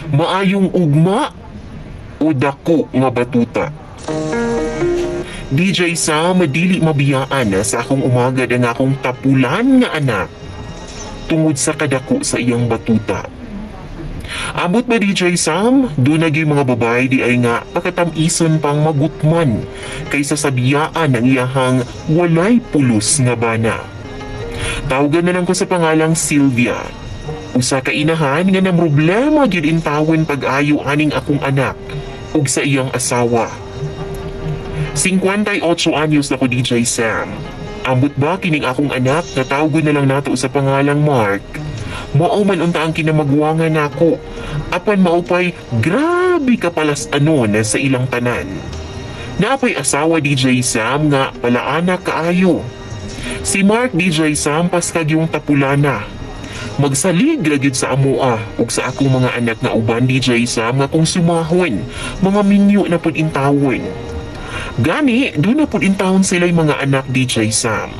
Maayong ugma o dako nga batuta? DJ Sam, dili mabiyaan sa akong umagad ang akong tapulan nga anak tungod sa kadako sa iyang batuta. Abot ba DJ Sam? Doon naging mga babae di ay nga pakatamison pang magutman kaysa sa biyaan ng iyahang walay pulos nga bana. Tawagan na lang ko sa pangalang Sylvia. Usa ka inahan nga na problema gyud intawon pag-ayo aning akong anak ug sa iyang asawa. 58 anyos na ko DJ Sam. Ambot ba kining akong anak na tawagon na lang nato sa pangalang Mark? Mao man unta ang kinamagwangan nako. Apan maupay grabe ka palas anon sa ilang tanan. Naapay asawa DJ Sam nga palaanak kaayo. Si Mark DJ Sam paskag yung tapulana. Magsalig gyud sa amoa ug sa akong mga anak nga uban DJ Sam nga kung sumahon, mga minyo na pud intawon. Gani, doon na pud intawon sila'y mga anak DJ Sam.